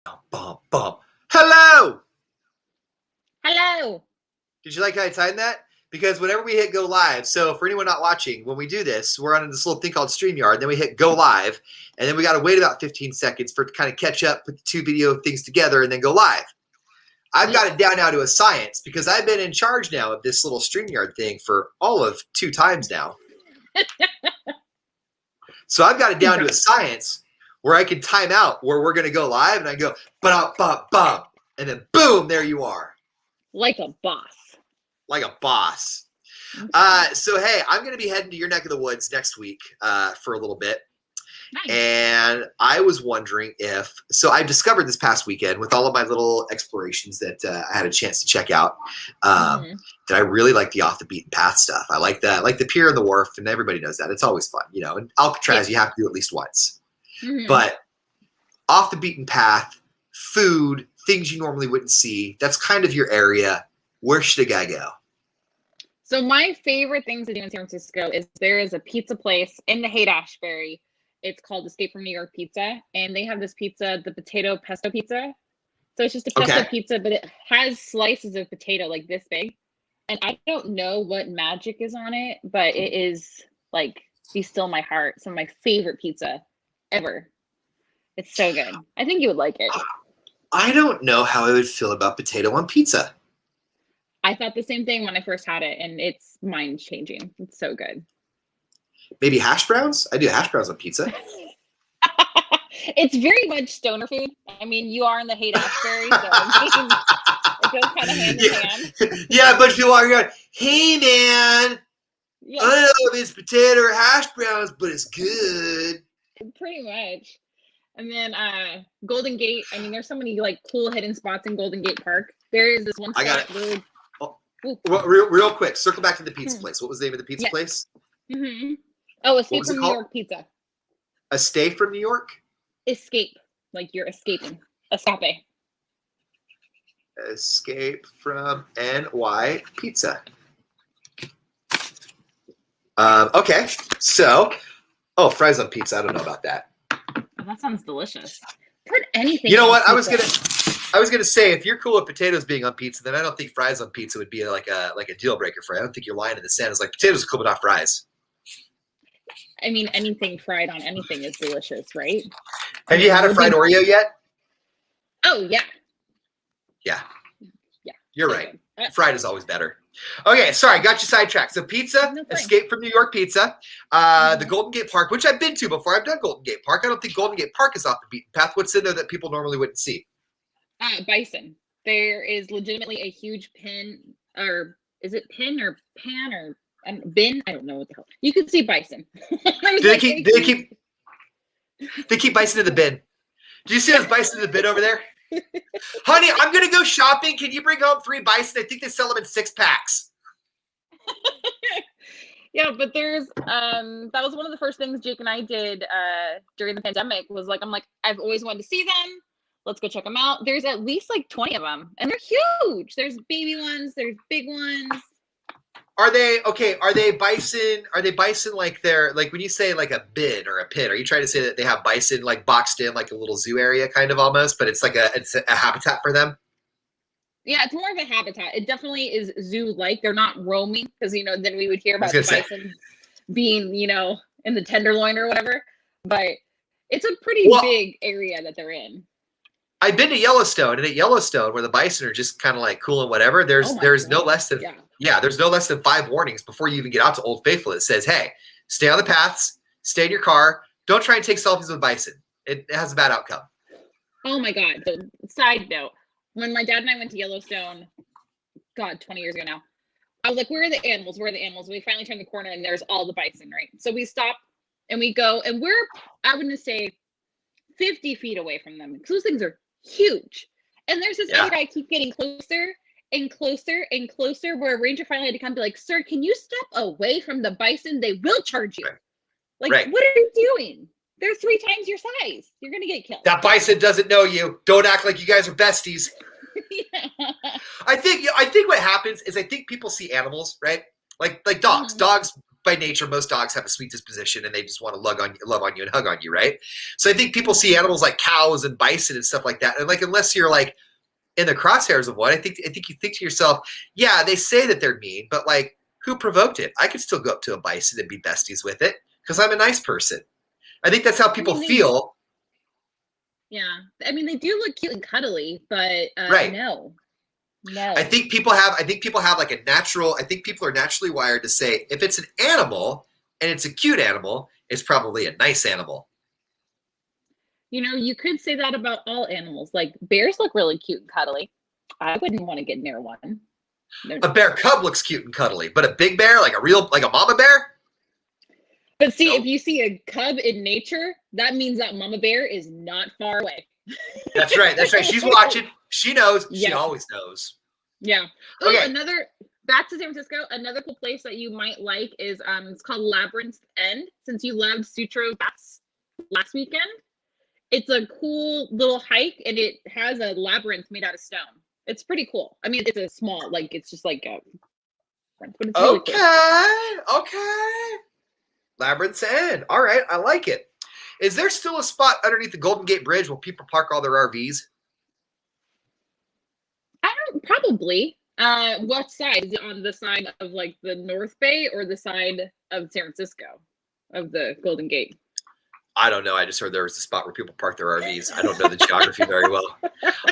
Bump, bump. Hello! Hello. Did you like how I timed that? Because whenever we hit go live, so for anyone not watching, when we do this, we're on this little thing called StreamYard, then we hit go live, and then we got to wait about 15 seconds for it to kind of catch up, put the two video things together, and then go live. I've got it down now to a science because I've been in charge now of this little StreamYard thing for all of 2 times now. So I've got it down to a science where I can time out where we're going to go live, and I go, bump, bump, bump, and then boom, there you are. Like a boss. Like a boss. So, hey, I'm going to be heading to your neck of the woods next week for a little bit. Nice. And I was wondering if – so I discovered this past weekend with all of my little explorations that I had a chance to check out that I really like the off-the-beaten-path stuff. I like that. I like the Pier and the Wharf, and everybody knows that. It's always fun. You know, in Alcatraz, you have to do at least once. But off-the-beaten-path, food, things you normally wouldn't see, that's kind of your area. Where should a guy go? So my favorite things to do in San Francisco is there is a pizza place in the Haight-Ashbury. It's called Escape from New York Pizza, and they have this pizza, the potato pesto pizza. So it's just a pesto pizza, but it has slices of potato like this big. And I don't know what magic is on it, but it is like, be still my heart, some of my favorite pizza ever. It's so good. I think you would like it. I don't know how I would feel about potato on pizza. I thought the same thing when I first had it, and it's mind-changing. It's so good. Maybe hash browns? I do hash browns on pizza. It's very much stoner food. I mean, you are in the Haight-Ashbury, so it goes kind of hand in hand. Yeah, but you are going, hey, man, Yeah. I don't know if it's potato or hash browns, but it's good. Pretty much. And then Golden Gate. I mean, there's so many like cool hidden spots in Golden Gate Park. There is this one spot. I got it. Really... Well, real quick, circle back to the pizza place. What was the name of the pizza place? Oh, Escape from New York Pizza. Escape from New York? Escape. Like you're escaping. Escape. Escape from NY Pizza. Okay, so, fries on pizza. I don't know about that. Oh, that sounds delicious. Put anything. You know what? I was gonna say, if you're cool with potatoes being on pizza, then I don't think fries on pizza would be like a deal breaker for you. I don't think you're lying in the sand. It's like potatoes are cool, but not fries. I mean, anything fried on anything is delicious, right? Have you had a fried Oreo yet? Oh yeah. Yeah. Yeah. You're right. Fried is always better. Okay, sorry, got you sidetracked. So pizza, Escape from New York Pizza, the Golden Gate Park, which I've been to before. I've done Golden Gate Park. I don't think Golden Gate Park is off the beaten path. What's in there that people normally wouldn't see? Bison. There is legitimately a huge pin, or is it pin or pan or bin? I don't know what the hell. You can see bison. They keep bison in the bin. Do you see those bison in the bin over there? Honey, I'm going to go shopping. Can you bring home 3 bison? I think they sell them in 6-packs. Yeah, but there's that was one of the first things Jake and I did during the pandemic was like, I'm like, I've always wanted to see them. Let's go check them out. There's at least like 20 of them, and they're huge. There's baby ones. There's big ones. Are they bison? Are they bison like they're like when you say like a bin or a pit? Are you trying to say that they have bison like boxed in like a little zoo area kind of almost, but it's like it's a habitat for them? Yeah, it's more of a habitat. It definitely is zoo-like. They're not roaming because then we would hear about the bison being in the Tenderloin or whatever. But it's a pretty big area that they're in. I've been to Yellowstone, and at Yellowstone, where the bison are just kind of like cool and whatever, there's no less than there's no less than 5 warnings before you even get out to Old Faithful. It says, hey, stay on the paths, stay in your car, don't try and take selfies with bison. It has a bad outcome. Oh my God. So, side note, when my dad and I went to Yellowstone, 20 years ago now, I was like, where are the animals? Where are the animals? We finally turned the corner and there's all the bison, right? So we stop and we go, and we're, I wouldn't say 50 feet away from them because those things are huge. And there's this other guy keep getting closer and closer and closer, where a ranger finally had to come and be like, sir, can you step away from the bison? They will charge you. What are you doing? They're 3 times your size. You're going to get killed. That bison doesn't know you. Don't act like you guys are besties. I think what happens is I think people see animals, right? Like dogs. Dogs by nature, most dogs have a sweet disposition and they just want to love on you and hug on you, right? So I think people see animals like cows and bison and stuff like that, and like unless you're like in the crosshairs of one, I think you think to yourself, yeah, they say that they're mean, but like who provoked it? I could still go up to a bison and be besties with it because I'm a nice person. I think that's how people feel. Yeah, I mean they do look cute and cuddly, but right. No. I think people have like a natural. I think people are naturally wired to say if it's an animal and it's a cute animal, it's probably a nice animal. You know, you could say that about all animals. Like bears look really cute and cuddly. I wouldn't want to get near one. A bear cub looks cute and cuddly, but a big bear, like a mama bear. But see, if you see a cub in nature, that means that mama bear is not far away. That's right. She's watching. She knows. Yes. She always knows. Yeah. Okay. Back to San Francisco. Another cool place that you might like is it's called Labyrinth End. Since you loved Sutro Baths last weekend, it's a cool little hike, and it has a labyrinth made out of stone. It's pretty cool. I mean, it's a small, like it's just like a. But it's really cool. Okay. Labyrinth's End. All right, I like it. Is there still a spot underneath the Golden Gate Bridge where people park all their RVs? Probably. What side? Is it on the side of like the North Bay or the side of San Francisco of the Golden Gate? I don't know. I just heard there was a spot where people park their RVs. I don't know the geography very well.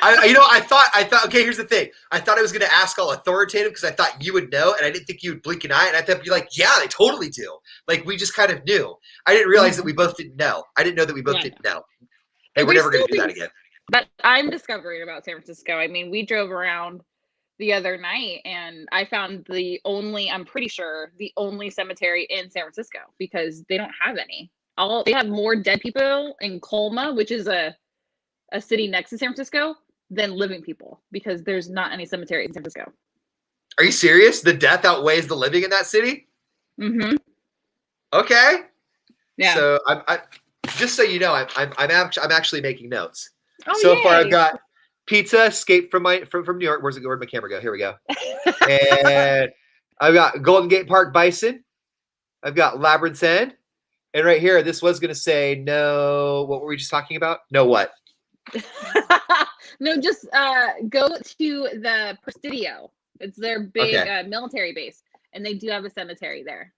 I thought. Okay, here's the thing. I thought I was going to ask all authoritative because I thought you would know, and I didn't think you would blink an eye, and I thought you'd be like, yeah, they totally do. Like we just kind of knew. I didn't realize that we both didn't know. I didn't know that we both didn't know. Hey, we're never going to do that again. But I'm discovering about San Francisco. I mean, we drove around the other night, and I found I'm pretty sure the only cemetery in San Francisco because they don't have any. They have more dead people in Colma, which is a city next to San Francisco, than living people because there's not any cemetery in San Francisco. Are you serious? The death outweighs the living in that city? Mm-hmm. Okay. Yeah. So I just so you know, I'm actually making notes. Oh, so yay. far, I've got pizza, escape from New York. Where'd my camera go? Here we go. And I've got Golden Gate Park Bison. I've got Labyrinth's End. And right here, this was going to say no. What were we just talking about? No, what? No, just go to the Presidio. It's their big military base, and they do have a cemetery there.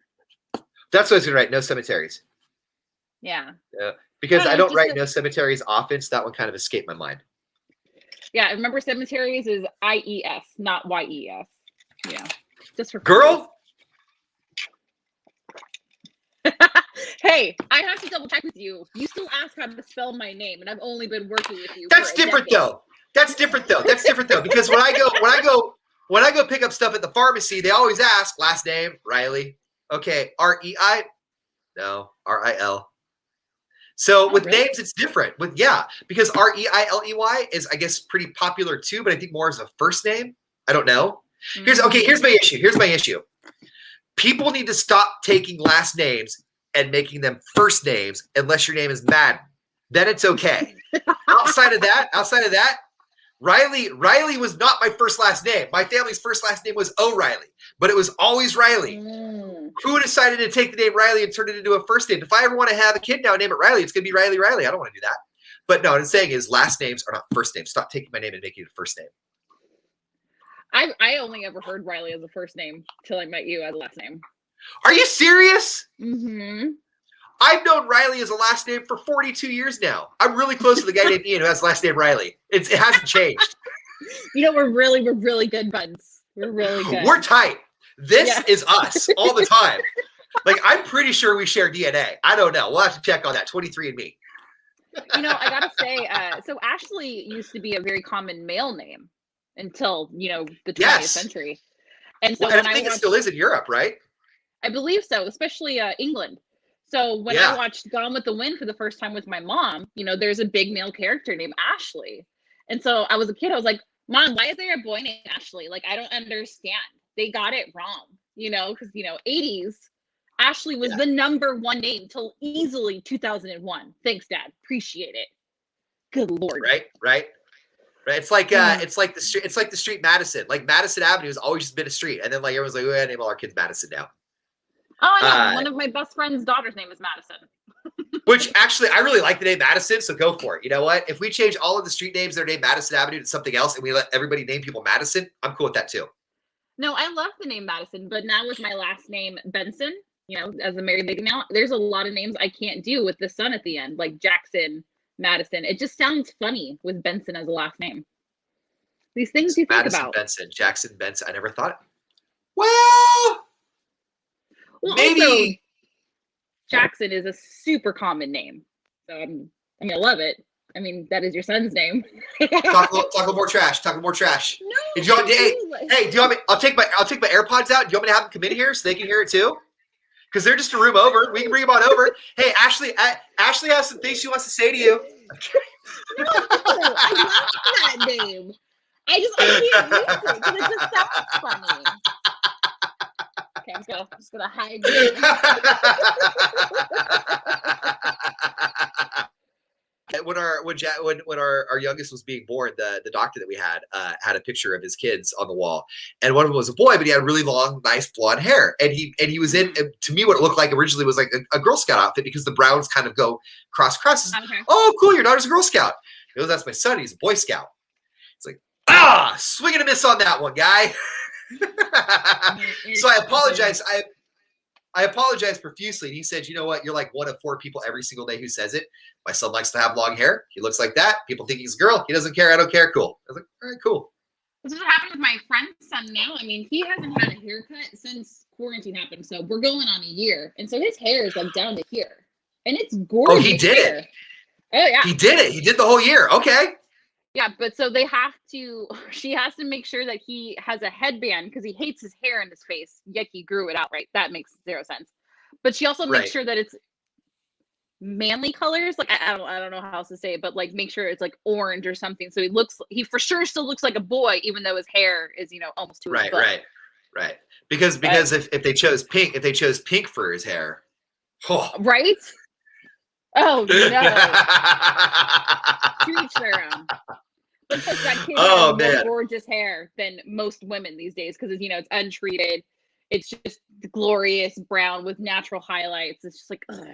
That's what I was going to write. No cemeteries. Yeah. Because I don't write no cemeteries often, so that one kind of escaped my mind. Yeah, remember cemeteries is IES, not YES. Yeah. Just for girl. Hey, I have to double check with you. You still ask how to spell my name, and I've only been working with you. That's different though. That's different though. Because when I go pick up stuff at the pharmacy, they always ask last name Riley. Okay, REI. No, RIL. So with names, it's different. Because REILEY is, I guess, pretty popular too, but I think more as a first name. I don't know. Here's my issue. People need to stop taking last names and making them first names unless your name is Madden. Then it's okay. Outside of that, Riley was not my first last name. My family's first last name was O'Reilly, but it was always Riley. Who decided to take the name Riley and turn it into a first name? If I ever want to have a kid now and name it Riley, it's going to be Riley. I don't want to do that. But no, what I'm saying is last names are not first names. Stop taking my name and making it a first name. I only ever heard Riley as a first name till I met you as a last name. Are you serious? Mm-hmm. I've known Riley as a last name for 42 years now. I'm really close to the guy named Ian who has the last name Riley. It hasn't changed. You know, we're really good buds. We're really good. We're tight. This is us all the time. Like, I'm pretty sure we share DNA. I don't know. We'll have to check on that. 23andMe. You know, I gotta say, so Ashley used to be a very common male name until, the 20th century. And so I think it still is in Europe, right? I believe so, especially England. So when I watched Gone with the Wind for the first time with my mom, there's a big male character named Ashley. And so I was a kid, I was like, Mom, why is there a boy named Ashley? Like, I don't understand. They got it wrong, because, 80s, Ashley was the number one name till easily 2001. Thanks, Dad. Appreciate it. Good Lord. Right. It's like the street Madison. Like Madison Avenue has always just been a street, and then like everyone's like, we gotta name all our kids Madison now. Oh, I know. One of my best friend's daughter's name is Madison. Which actually, I really like the name Madison, so go for it. You know what? If we change all of the street names, their name Madison Avenue to something else, and we let everybody name people Madison, I'm cool with that too. No, I love the name Madison, but now with my last name Benson, as a married lady now, there's a lot of names I can't do with the son at the end, like Jackson, Madison. It just sounds funny with Benson as a last name. These things you think Madison about. Benson, Jackson Benson. I never thought. Well, maybe. Also, Jackson is a super common name, so I'm gonna love it. I mean, that is your son's name. talk a little more trash. Talk a little more trash. No. Do you want, hey, do you want me? I'll take my AirPods out. Do you want me to have them come in here so they can hear it too? Because they're just a room over. We can bring them on over. Hey, Ashley has some things she wants to say to you. No, I love that name. I can't use it because it just sounds funny. Okay, I'm just gonna hide it. When our youngest was being born, the doctor that we had a picture of his kids on the wall, and one of them was a boy, but he had really long, nice blonde hair, and he was in, to me, what it looked like originally was like a Girl Scout outfit, because the browns kind of go cross. Okay. Oh, cool! Your daughter's a Girl Scout. He goes, that's my son. He's a Boy Scout. It's like, swing and a miss on that one, guy. So I apologize. I apologize profusely. And he said, you know what? You're like one of 4 people every single day who says it. My son likes to have long hair. He looks like that. People think he's a girl. He doesn't care. I don't care. Cool. I was like, all right, cool. This is what happened with my friend's son now. I mean, he hasn't had a haircut since quarantine happened. So we're going on a year. And so his hair is like down to here. And it's gorgeous. Oh, he did it. Oh, yeah. He did it. He did the whole year. Okay. Yeah, but so she has to make sure that he has a headband because he hates his hair in his face. Yet he grew it out, right? That makes 0 sense. But she also makes sure that it's manly colors. Like, I don't know how else to say it, but like make sure it's like orange or something. So he for sure still looks like a boy, even though his hair is, almost to his butt. Right. Because if they chose pink for his hair. Oh. Right? Oh no. To each their own. Because that kid has more gorgeous hair than most women these days because it's untreated. It's just glorious brown with natural highlights. It's just like, ugh.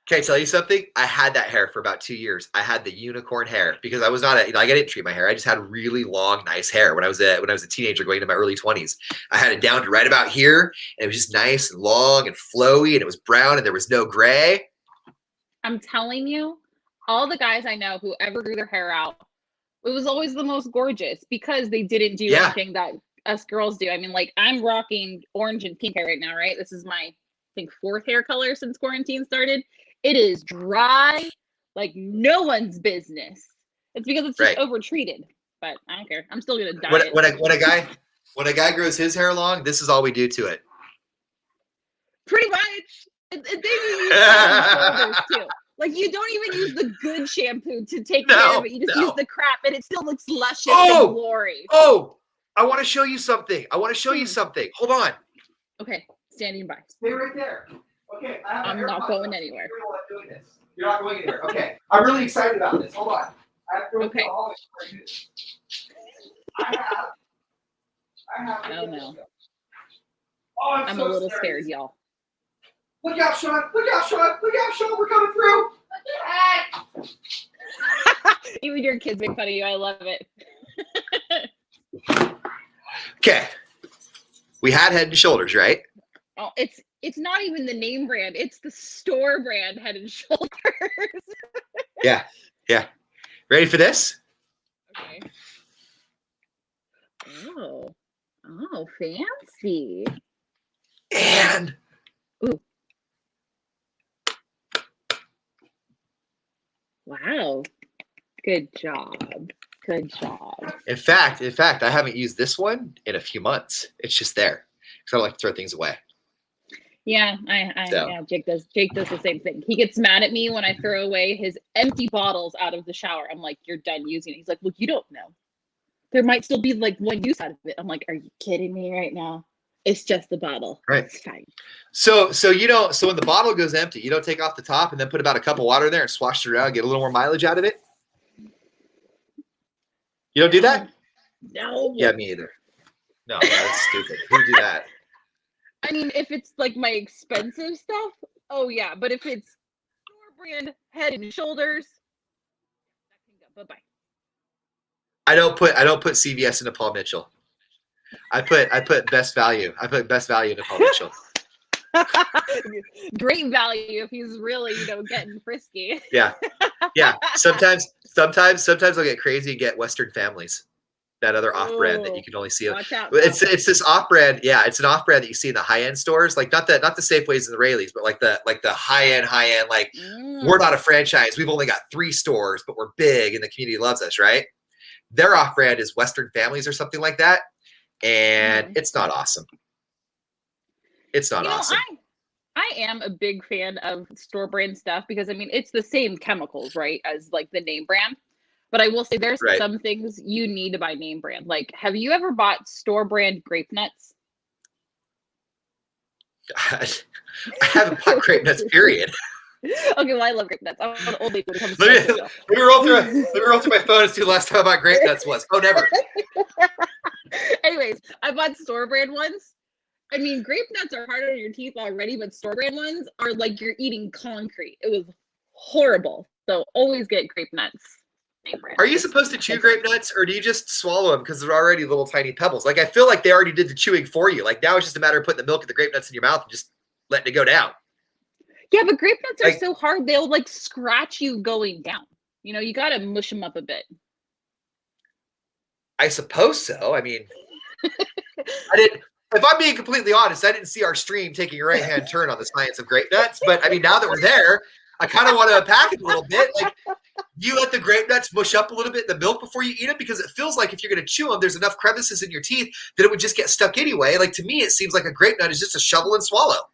Can I tell you something? I had that hair for about 2 years. I had the unicorn hair because I was not I didn't treat my hair. I just had really long, nice hair when I was a teenager going into my early 20s. I had it down to right about here, and it was just nice and long and flowy, and it was brown, and there was no gray. I'm telling you, all the guys I know who ever grew their hair out, it was always the most gorgeous because they didn't do anything that us girls do. I mean, like, I'm rocking orange and pink hair right now, right? This is my, I think, 4th hair color since quarantine started. It is dry like no one's business. It's because it's just over-treated. But I don't care. I'm still gonna dye it. When a guy grows his hair long, this is all we do to it. Pretty much. They use shoulders too. Like, you don't even use the good shampoo to take care of it. You just use the crap, and it still looks luscious and glory. Oh, I want to show you something. Hold on. Okay, standing by. Stay right there. Okay, I'm not going anywhere. You're not going anywhere. Okay, I'm really excited about this. Hold on. I have to go okay. I have. Oh no. Oh, I'm a little scared, y'all. Look out, Sean! Look out, Sean! Look out, Sean! We're coming through. Even your kids make fun of you. I love it. Okay, we had Head and Shoulders, right? Oh, it's not even the name brand. It's the store brand, Head and Shoulders. Yeah. Ready for this? Okay. Oh, fancy. And ooh. Wow. Good job. In fact, I haven't used this one in a few months. It's just there because I don't like to throw things away. Yeah, yeah, Jake does the same thing. He gets mad at me when I throw away his empty bottles out of the shower. I'm like, you're done using it. He's like, look, you don't know. There might still be like one use out of it. I'm like, are you kidding me right now? It's just the bottle. Right. It's fine. So when the bottle goes empty, you don't take off the top and then put about a cup of water in there and swash it around, get a little more mileage out of it? You don't do that? No. Yeah, me either. No, that's stupid. Who do that? I mean, if it's like my expensive stuff, oh yeah. But if it's store brand Head and Shoulders, that can go. Bye bye. I don't put CVS into Paul Mitchell. I put best value. I put best value into Paul Mitchell. Great value if he's really, getting frisky. Yeah. Sometimes I'll get crazy and get Western Families, that other off-brand that you can only see. Watch out. It's this off-brand. Yeah, it's an off-brand that you see in the high-end stores, like not the Safeways and the Rayleighs, but like the high-end. Like we're not a franchise. We've only got 3 stores, but we're big and the community loves us, right? Their off-brand is Western Families or something like that, and it's not awesome. It's not awesome. I am a big fan of store brand stuff because, I mean, it's the same chemicals, right, as like the name brand. But I will say there's some things you need to buy name brand. Like, have you ever bought store brand grape nuts? God, I haven't bought grape nuts, period. Okay, well, I love grape nuts. I'm an old lady when it comes to let me roll through my phone and see the last time I bought grape nuts was. Oh, never. Anyways, I bought store brand ones. I mean, grape nuts are harder on your teeth already, but store brand ones are like you're eating concrete. It was horrible. So always get grape nuts. Are you supposed to chew grape nuts, or do you just swallow them because they're already little tiny pebbles? Like, I feel like they already did the chewing for you. Like, now it's just a matter of putting the milk and the grape nuts in your mouth and just letting it go down. Yeah, but grape nuts are so hard. They'll like scratch you going down. You got to mush them up a bit. I suppose so. I mean, if I'm being completely honest, I didn't see our stream taking a right-hand turn on the science of grape nuts. But I mean, now that we're there, I kind of want to unpack it a little bit. Like, you let the grape nuts mush up a little bit in the milk before you eat them, because it feels like if you're going to chew them, there's enough crevices in your teeth that it would just get stuck anyway. Like, to me, it seems like a grape nut is just a shovel and swallow.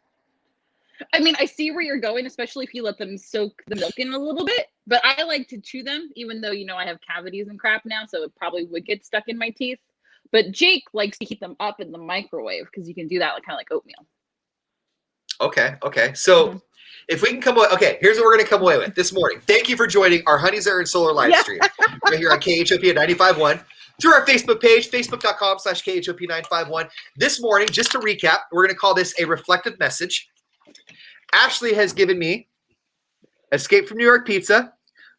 I mean, I see where you're going, especially if you let them soak the milk in a little bit. But I like to chew them, even though, I have cavities and crap now, so it probably would get stuck in my teeth. But Jake likes to heat them up in the microwave because you can do that kind of like oatmeal. Okay. So if we can come away, here's what we're going to come away with this morning. Thank you for joining our Honey's Air and Solar live stream right here on KHOP at 95.1 through our Facebook page, facebook.com/KHOP951. This morning, just to recap, we're going to call this a reflective message. Ashley has given me Escape from New York Pizza,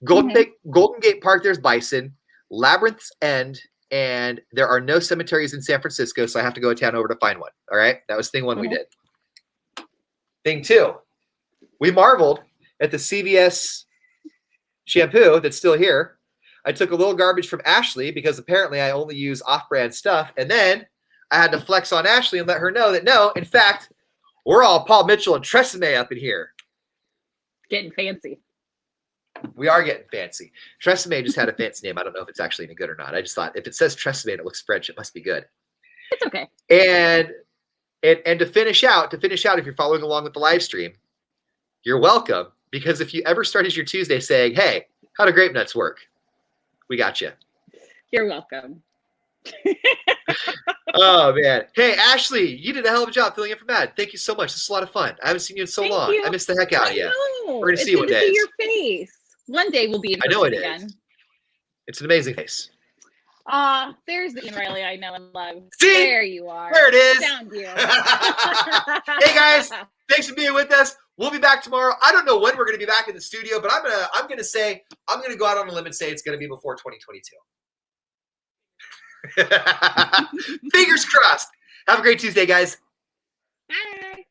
Golden Gate Park, there's Bison, Labyrinth's End, and there are no cemeteries in San Francisco, so I have to go to town over to find one. All right? That was thing 1 we did. Thing 2, we marveled at the CVS shampoo that's still here. I took a little garbage from Ashley because apparently I only use off-brand stuff, and then I had to flex on Ashley and let her know that no, in fact, we're all Paul Mitchell and Tresemme up in here. Getting fancy. We are getting fancy. Tresemme just had a fancy name. I don't know if it's actually any good or not. I just thought if it says Tresemme and it looks French, it must be good. It's okay. And to finish out, if you're following along with the live stream, you're welcome, because if you ever started your Tuesday saying, "Hey, how do grape nuts work?" We got you. You're welcome. Oh man. Hey, Ashley, you did a hell of a job filling in for Matt. Thank you so much. This is a lot of fun. I haven't seen you in so long. I missed the heck out of you. We're gonna see you one day. Your face. One day we'll be in person again. It's an amazing face. There's the I.R.L I know and love. See? There you are. There it is. Found you. Hey guys, thanks for being with us. We'll be back tomorrow. I don't know when we're gonna be back in the studio, but I'm gonna go out on a limb and say it's gonna be before 2022. Fingers crossed. Have a great Tuesday, guys. Bye.